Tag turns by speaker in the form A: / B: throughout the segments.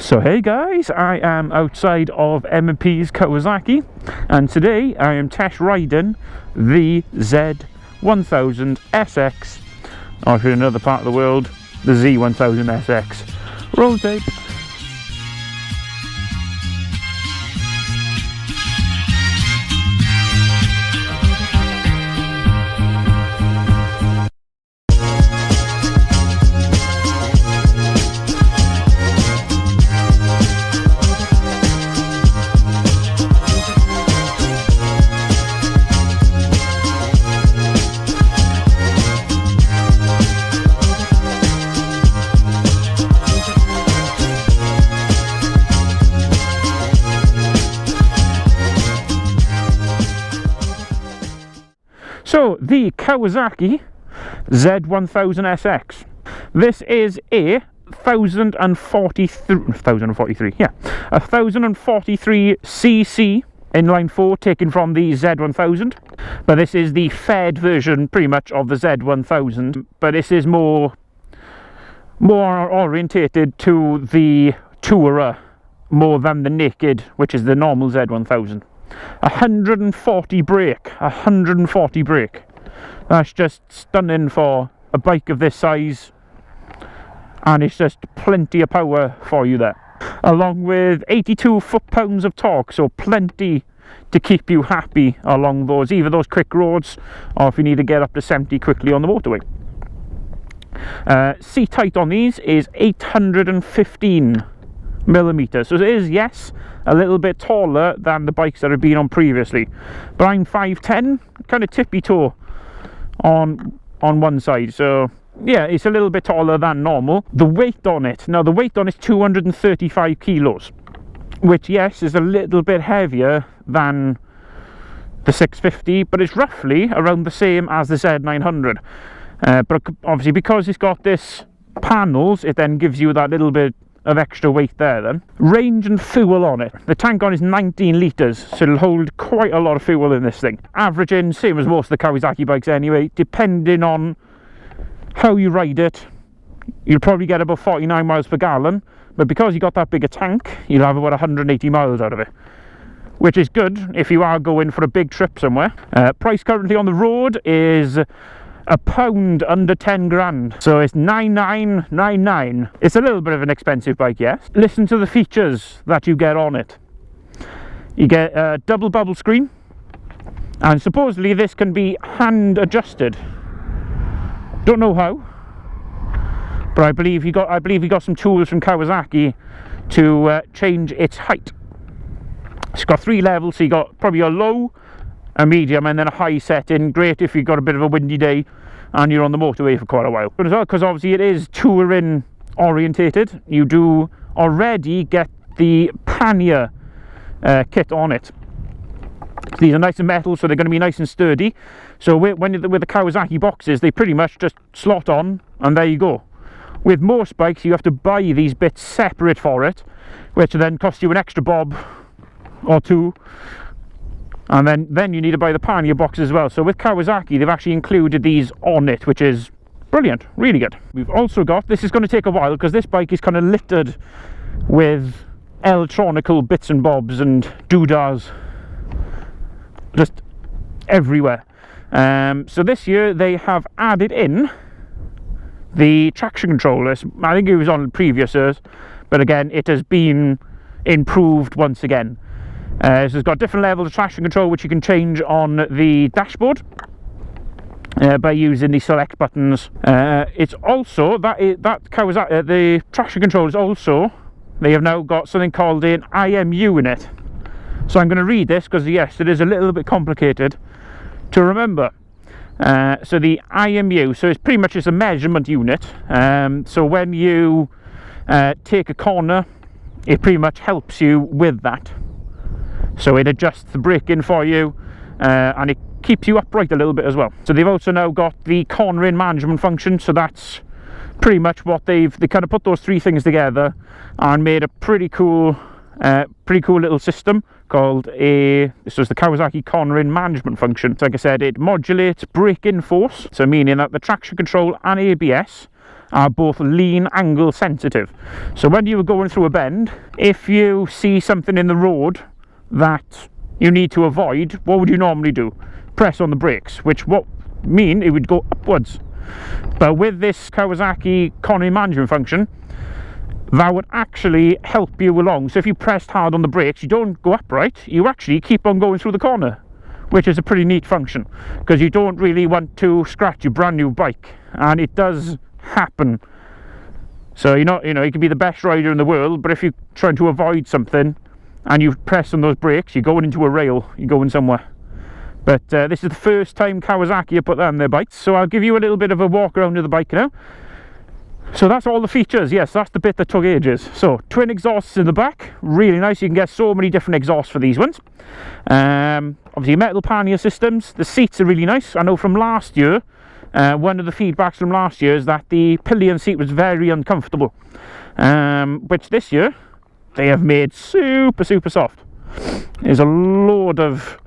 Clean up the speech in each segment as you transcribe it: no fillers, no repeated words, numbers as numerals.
A: So hey guys, I am outside of M&P's Kawasaki, and today I am test riding the Z1000SX, or if you're in another part of the world, the Z1000SX. Roll tape. So, the Kawasaki Z1000SX. This is a 1043cc inline 4 taken from the Z1000, but this is the fed version pretty much of the Z1000, but this is more orientated to the tourer more than the naked, which is the normal Z1000. 140 brake. That's just stunning for a bike of this size, and it's just plenty of power for you there, along with 82 foot-pounds of torque, so plenty to keep you happy along those, either those quick roads or if you need to get up to 70 quickly on the motorway. Seat height on these is 815 millimeters, so it is, yes, a little bit taller than the bikes that have been on previously, but I'm 5'10", kind of tippy toe on one side, so yeah, it's a little bit taller than normal. The weight on it, now the weight on it is 235 kilos, which, yes, is a little bit heavier than the 650, but it's roughly around the same as the Z900. But obviously, because it's got this panels, it then gives you that little bit of extra weight there. Then range and fuel on it, the tank on is 19 litres, so it'll hold quite a lot of fuel in this thing, averaging, same as most of the Kawasaki bikes anyway, depending on how you ride it, you'll probably get about 49 miles per gallon, but because you got that bigger tank, you'll have about 180 miles out of it, which is good if you are going for a big trip somewhere. Price currently on the road is £1 under 10 grand, so it's 9999. It's a little bit of an expensive bike, yes. Listen to the features that you get on it. You get a double bubble screen, and supposedly this can be hand adjusted. Don't know how, but I believe you got some tools from Kawasaki to change its height. It's got 3 levels, so you got probably a low, a medium, and then a high setting. Great if you've got a bit of a windy day and you're on the motorway for quite a while. But as well, because obviously it is touring orientated, you do already get the pannier kit on it. These are nice and metal, so they're going to be nice and sturdy. So with the Kawasaki boxes, they pretty much just slot on, and there you go. With most bikes, you have to buy these bits separate for it, which then cost you an extra bob or two, and then you need to buy the pannier box as well. So with Kawasaki, they've actually included these on it, which is brilliant, really good. We've also got, this is going to take a while because this bike is kind of littered with electronical bits and bobs and doodads just everywhere. So this year they have added in the traction control. I think it was on previous years, but again, it has been improved once again. So it's got different levels of traction control, which you can change on the dashboard by using the select buttons. It's also that Kawasaki, the traction control is also, they have now got something called an IMU in it. So I'm going to read this because, yes, it is a little bit complicated to remember. So the IMU, so it's pretty much just a measurement unit. So when you take a corner, it pretty much helps you with that. So it adjusts the braking for you, and it keeps you upright a little bit as well. So they've also now got the cornering management function, so that's pretty much what they kind of put those 3 things together and made a pretty cool little system called this was the Kawasaki cornering management function. So like I said, it modulates braking force, so meaning that the traction control and ABS are both lean angle sensitive. So when you're going through a bend, if you see something in the road that you need to avoid, what would you normally do? Press on the brakes, which would mean it would go upwards. But with this Kawasaki Conic management function, that would actually help you along. So if you pressed hard on the brakes, you don't go upright, you actually keep on going through the corner, which is a pretty neat function, because you don't really want to scratch your brand new bike, and it does happen. So you know, you can be the best rider in the world, but if you're trying to avoid something and you press on those brakes, you're going into a rail, you're going somewhere. But this is the first time Kawasaki have put that on their bikes, so I'll give you a little bit of a walk around of the bike now. So that's all the features. Yes, that's the bit that took ages. So twin exhausts in the back, really nice. You can get so many different exhausts for these ones. Obviously metal pannier systems. The seats are really nice. I know from last year, one of the feedbacks from last year is that the pillion seat was very uncomfortable, which this year they have made super soft. There's a load of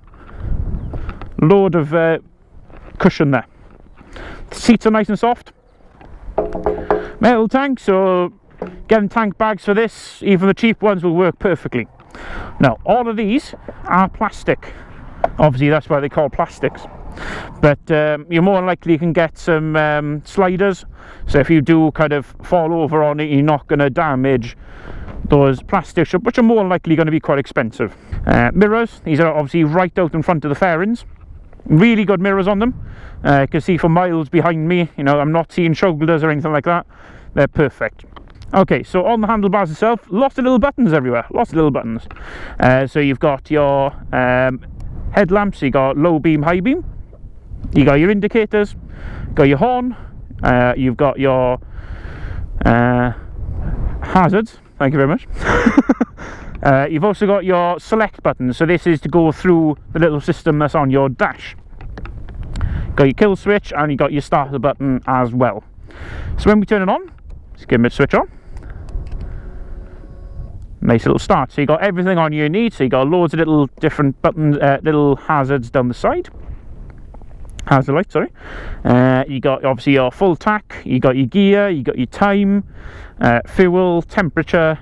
A: cushion there. The seats are nice and soft. Metal tank, so getting tank bags for this, even the cheap ones, will work perfectly. Now all of these are plastic, obviously that's why they call plastics, but you're more likely you can get some sliders, so if you do kind of fall over on it, you're not going to damage those plastics, which are more likely going to be quite expensive. Mirrors, these are obviously right out in front of the fairings. Really good mirrors on them. You can see for miles behind me, I'm not seeing shoulders or anything like that. They're perfect. Okay, so on the handlebars itself, lots of little buttons everywhere, lots of little buttons. So you've got your headlamps, you got low beam, high beam, you got your indicators, got your horn, you've got your hazards, thank you very much. You've also got your select button, so this is to go through the little system that's on your dash. Got your kill switch, and you got your starter button as well. So when we turn it on, let's give it a switch on. Nice little start. So you got everything on you need. So you got loads of little different buttons, little hazards down the side. Hazard light, sorry. You got obviously your full tack. You got your gear. You got your time, fuel, temperature.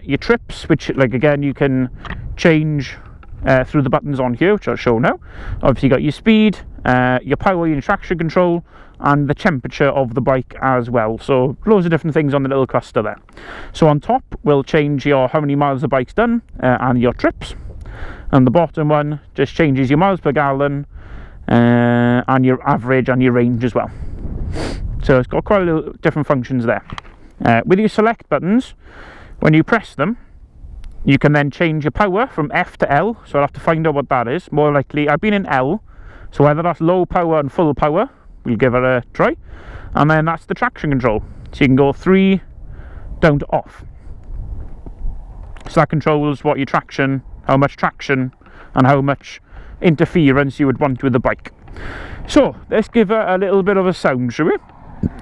A: Your trips, which again you can change through the buttons on here, which I'll show now. Obviously you got your speed, your power, your traction control, and the temperature of the bike as well. So loads of different things on the little cluster there. So on top we'll change your how many miles the bike's done and your trips, and the bottom one just changes your miles per gallon and your average and your range as well. So it's got quite a little different functions there. With your select buttons, when you press them, you can then change your power from F to L, so I'll have to find out what that is. More likely, I've been in L, so whether that's low power and full power, we'll give it a try. And then that's the traction control, so you can go 3 down to off. So that controls what your traction, how much traction, and how much interference you would want with the bike. So let's give it a little bit of a sound, shall we?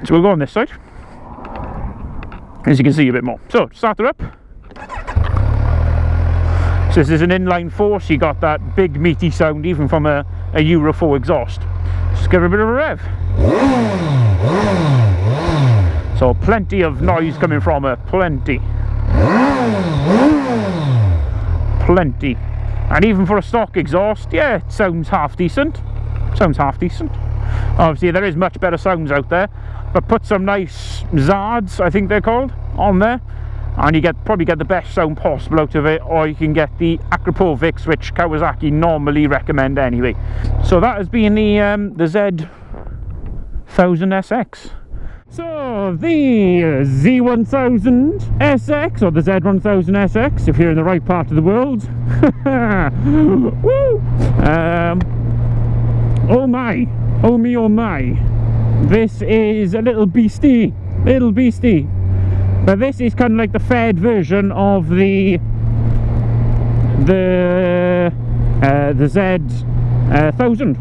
A: So we'll go on this side, as you can see a bit more. So start her up. So this is an inline 4, so you got that big meaty sound even from a Euro 4 exhaust. Just give her a bit of a rev. So plenty of noise coming from her, plenty. And even for a stock exhaust, yeah, it sounds half decent. Obviously there is much better sounds out there, but put some nice Zards, I think they're called, on there, and you probably get the best sound possible out of it, or you can get the Akrapovics, which Kawasaki normally recommend anyway. So that has been the Z1000SX. So the Z1000SX, or the Z1000SX, if you're in the right part of the world. Woo! Oh my, oh me, oh my. This is a little beastie. But this is kind of like the fed version of the Z1000.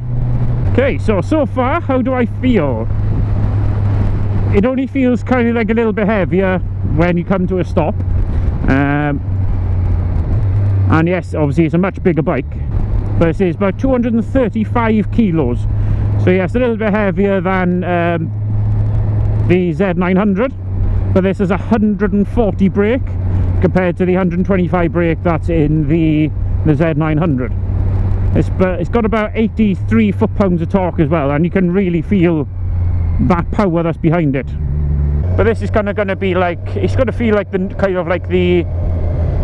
A: Okay, so far, how do I feel? It only feels kind of like a little bit heavier when you come to a stop. And yes, obviously it's a much bigger bike, but it is about 235 kilos. So yes, a little bit heavier than the Z900, but this is 140 brake compared to the 125 brake that's in the Z900. It's got about 83 foot-pounds of torque as well, and you can really feel that power that's behind it. But this is kind of going to be like, it's going to feel like the kind of like the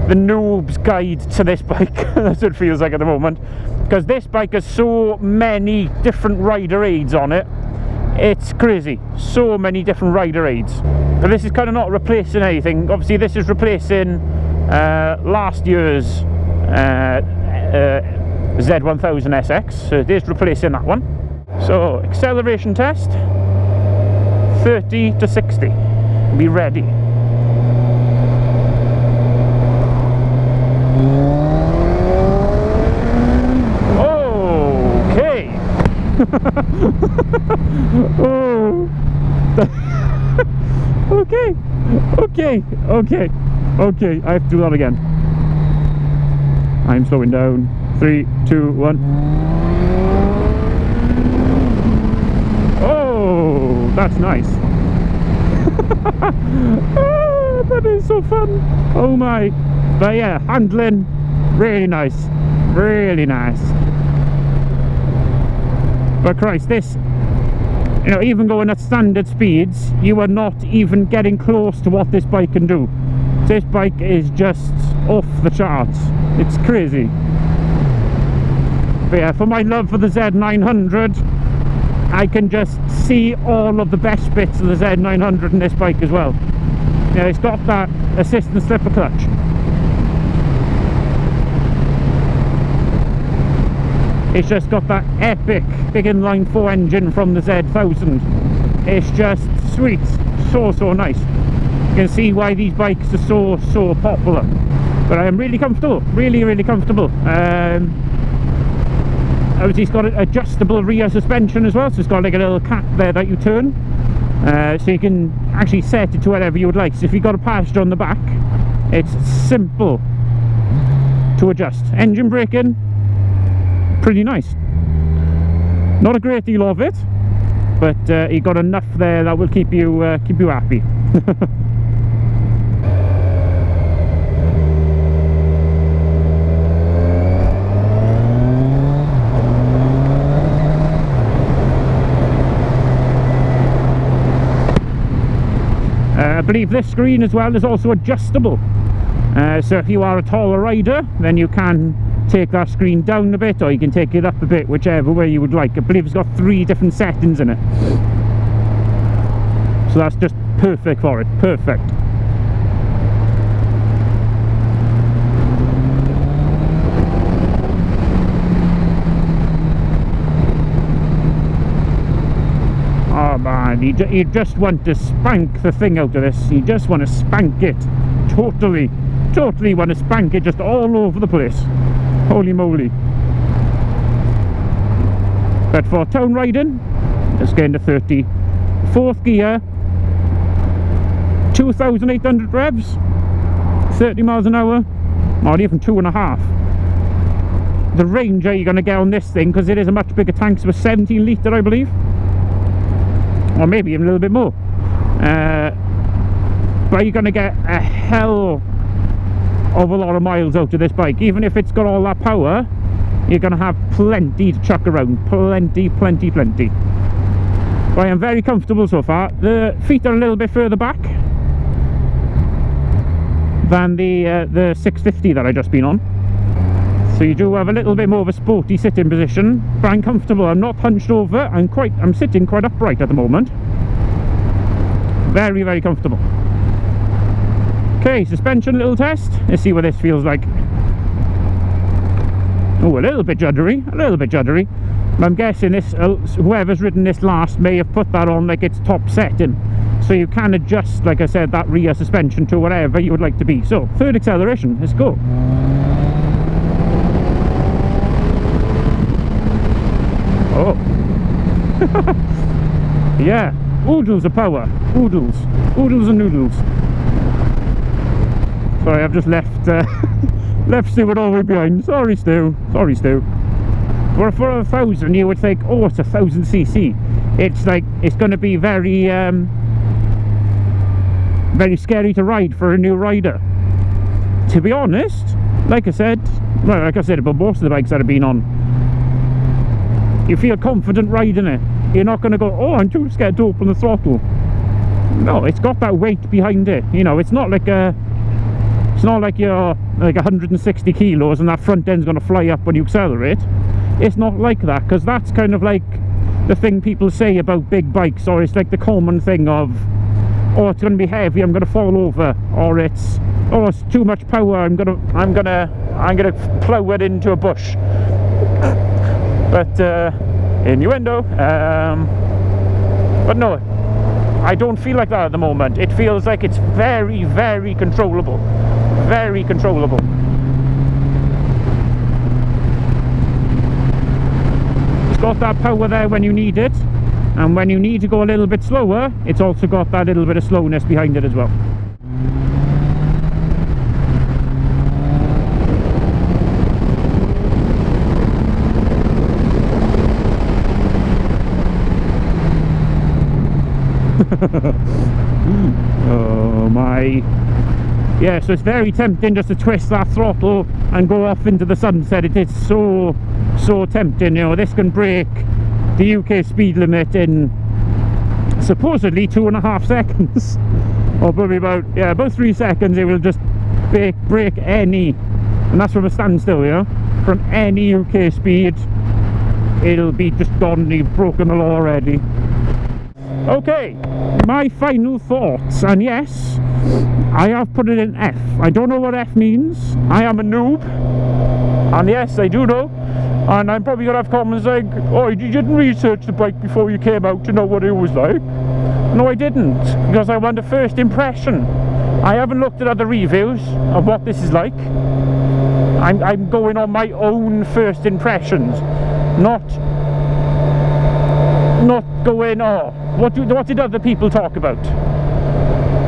A: noob's guide to this bike. That's what it feels like at the moment, because this bike has so many different rider aids on it. It's crazy, so many different rider aids. But this is kind of not replacing anything. Obviously this is replacing last year's Z1000SX, so it is replacing that one. So acceleration test, 30 to 60, be ready. Okay. Oh. Okay, I have to do that again. I'm slowing down. 3, 2, 1. Oh, that's nice. Oh, that is so fun. Oh my. But yeah, handling, really nice. Really nice. But Christ, this, you know, even going at standard speeds, you are not even getting close to what this bike can do. This bike is just off the charts. It's crazy. But yeah, for my love for the Z900, I can just see all of the best bits of the Z900 in this bike as well. Yeah, it's got that assist and slipper clutch. It's just got that epic big inline 4 engine from the Z1000. It's just sweet, so nice. You can see why these bikes are so popular. But I am really comfortable, really comfortable. Obviously it's got an adjustable rear suspension as well, so it's got like a little cap there that you turn, so you can actually set it to whatever you would like. So if you've got a passenger on the back, it's simple to adjust. Engine braking, pretty nice. Not a great deal of it, but you got enough there that will keep you happy. I believe this screen as well is also adjustable, so if you are a taller rider, then you can take that screen down a bit, or you can take it up a bit, whichever way you would like. I believe it's got 3 different settings in it, so that's just perfect for it. Perfect. Oh man, you just want to spank the thing out of this. You just want to spank it. Totally want to spank it just all over the place. Holy moly. But for town riding, let's get into 30. 4th gear, 2,800 revs, 30 miles an hour, or even 2.5. The range you're going to get on this thing, because it is a much bigger tank, so a 17 litre I believe, or maybe even a little bit more, but you're going to get a hell of a lot of miles out of this bike. Even if it's got all that power, you're going to have plenty to chuck around. Plenty. But I am very comfortable so far. The feet are a little bit further back than the 650 that I just been on, so you do have a little bit more of a sporty sitting position, but I'm comfortable. I'm not hunched over. I'm sitting quite upright at the moment. Very comfortable. Okay, suspension little test. Let's see what this feels like. Oh, a little bit juddery. I'm guessing this, whoever's ridden this last may have put that on like its top setting, so you can adjust, like I said, that rear suspension to whatever you would like to be. So 3rd acceleration, let's go. Oh. Yeah, oodles of power. Oodles and noodles. Sorry, I've just left Stuart all the way behind. Sorry, Stu. For 1,000, you would think, oh, it's 1,000cc. It's like, it's going to be very very scary to ride for a new rider. To be honest, like I said about most of the bikes that I've been on, you feel confident riding it. You're not going to go, oh, I'm too scared to open the throttle. No, it's got that weight behind it. You know, it's not like you're like 160 kilos and that front end's going to fly up when you accelerate. It's not like that, because that's kind of like the thing people say about big bikes, or it's like the common thing of, oh, it's going to be heavy, I'm going to fall over, or it's, oh, it's too much power, I'm gonna plow it into a bush. But innuendo. But no, I don't feel like that at the moment. It feels like it's very, very controllable. Very controllable. It's got that power there when you need it, and when you need to go a little bit slower, it's also got that little bit of slowness behind it as well. Oh my. Yeah, so it's very tempting just to twist that throttle and go off into the sunset. It is so tempting. You know, this can break the UK speed limit in supposedly 2.5 seconds, or probably about 3 seconds. It will just break any, and that's from a standstill, you know, from any UK speed. It'll be just gone. You've broken the law already. Okay, my final thoughts, and yes, I have put it in F. I don't know what F means. I am a noob, and yes, I do know, and I'm probably going to have comments like, oh, you didn't research the bike before you came out to know what it was like. No, I didn't, because I want a first impression. I haven't looked at other reviews of what this is like. I'm going on my own first impressions, not going, oh, what did other people talk about?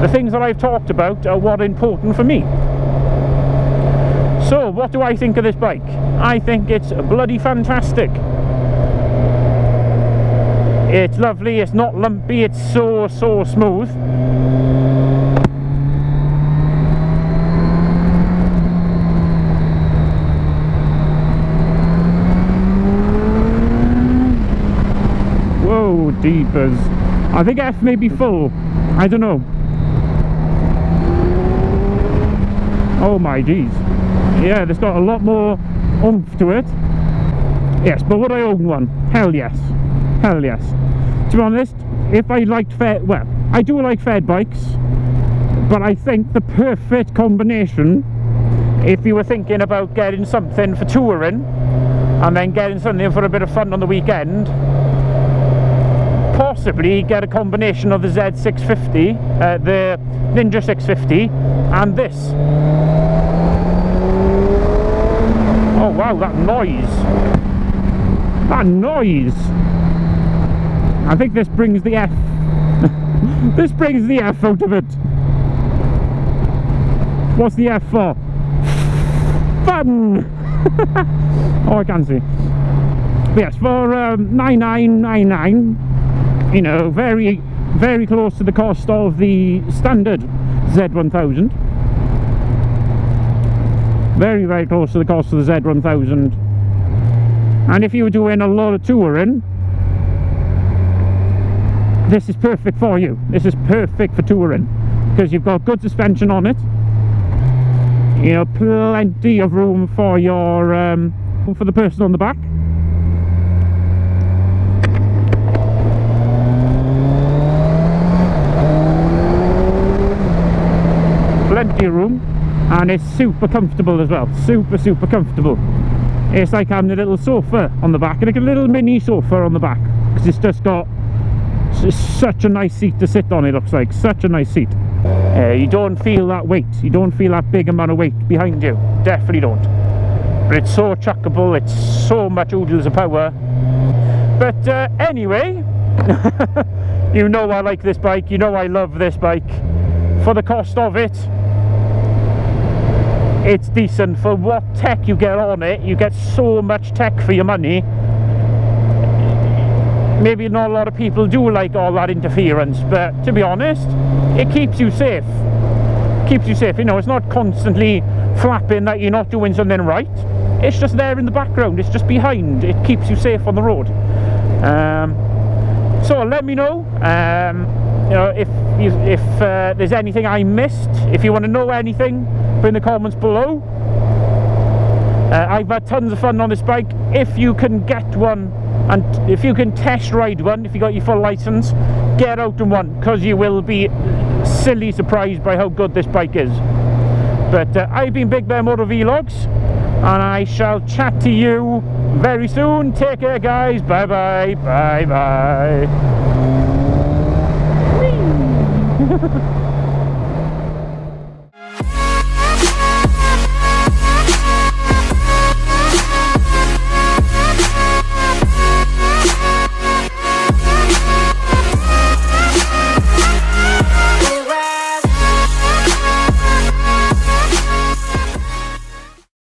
A: The things that I've talked about are what are important for me. So, what do I think of this bike? I think it's bloody fantastic. It's lovely, it's not lumpy, it's so smooth. Whoa, deepers. I think F may be full. I don't know. Oh my geez. Yeah, there's got a lot more oomph to it. Yes, but would I own one? Hell yes. Hell yes. To be honest, if I liked well, I do like fed bikes, but I think the perfect combination, if you were thinking about getting something for touring and then getting something for a bit of fun on the weekend, possibly get a combination of the Z650, the Ninja 650, and this. Oh wow, that noise! That noise! I think this brings the F. This brings the F out of it. What's the F for? Fun! Oh, I can see. But yes, for 9999. You know, very, very close to the cost of the standard Z1000. Very, very close to the cost of the Z1000. And if you were doing a lot of touring, this is perfect for you. This is perfect for touring, because you've got good suspension on it. You know, plenty of room for your for the person on the back. Plenty of room, and it's super comfortable as well. Super comfortable. It's like having a little sofa on the back, like a little mini sofa on the back, because it's just got such a nice seat to sit on. It looks like such a nice seat. You don't feel that weight, you don't feel that big amount of weight behind you, definitely don't. But it's so chuckable, it's so much oodles of power. But anyway, you know I like this bike, you know I love this bike. For the cost of it, it's decent. For what tech you get on it, you get so much tech for your money. Maybe not a lot of people do like all that interference, but to be honest, it keeps you safe. Keeps you safe, you know, it's not constantly flapping that you're not doing something right. It's just there in the background, it's just behind. It keeps you safe on the road. So let me know, you know, if there's anything I missed. If you want to know anything, put in the comments below. I've had tons of fun on this bike. If you can get one, and if you can test ride one, if you got your full license, get out on one, because you will be silly surprised by how good this bike is. But I've been Big Bear Motor Vlogs, and I shall chat to you very soon. Take care, guys. Bye bye. Bye bye.